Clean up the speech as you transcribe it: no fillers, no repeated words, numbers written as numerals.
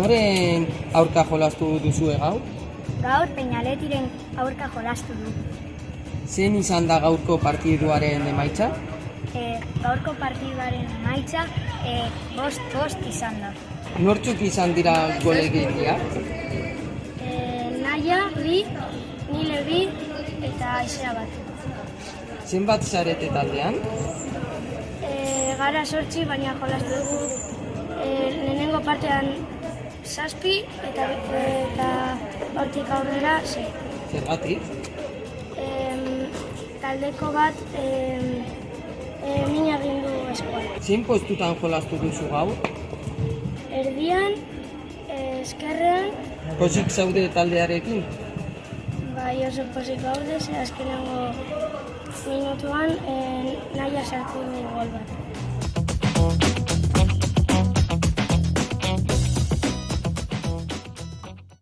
Noren aurka jolastu duzue gaur? Gaur Peñaletiren aurka jolastu du. Zein izan da gaurko partiduaren emaitza? Gaurko partiduaren emaitza 5-5 izan da. Nortzuk izan dira golegilea? Naia, bi, Nile bi eta Aizea bat. Zenbat zarete taldean? Gara 8, baina jolastu dugu lehenengo partean 7 eta hortik aurrera 6. Zergatik? Taldeko bat min egin du eskuan. Zein postutan jolastu duzu gaur? Erdian, eskerrean, Pozik zaude taldearekin? bai oso pozik gaude, azkenengo minutuan Naia sartu du gol bat.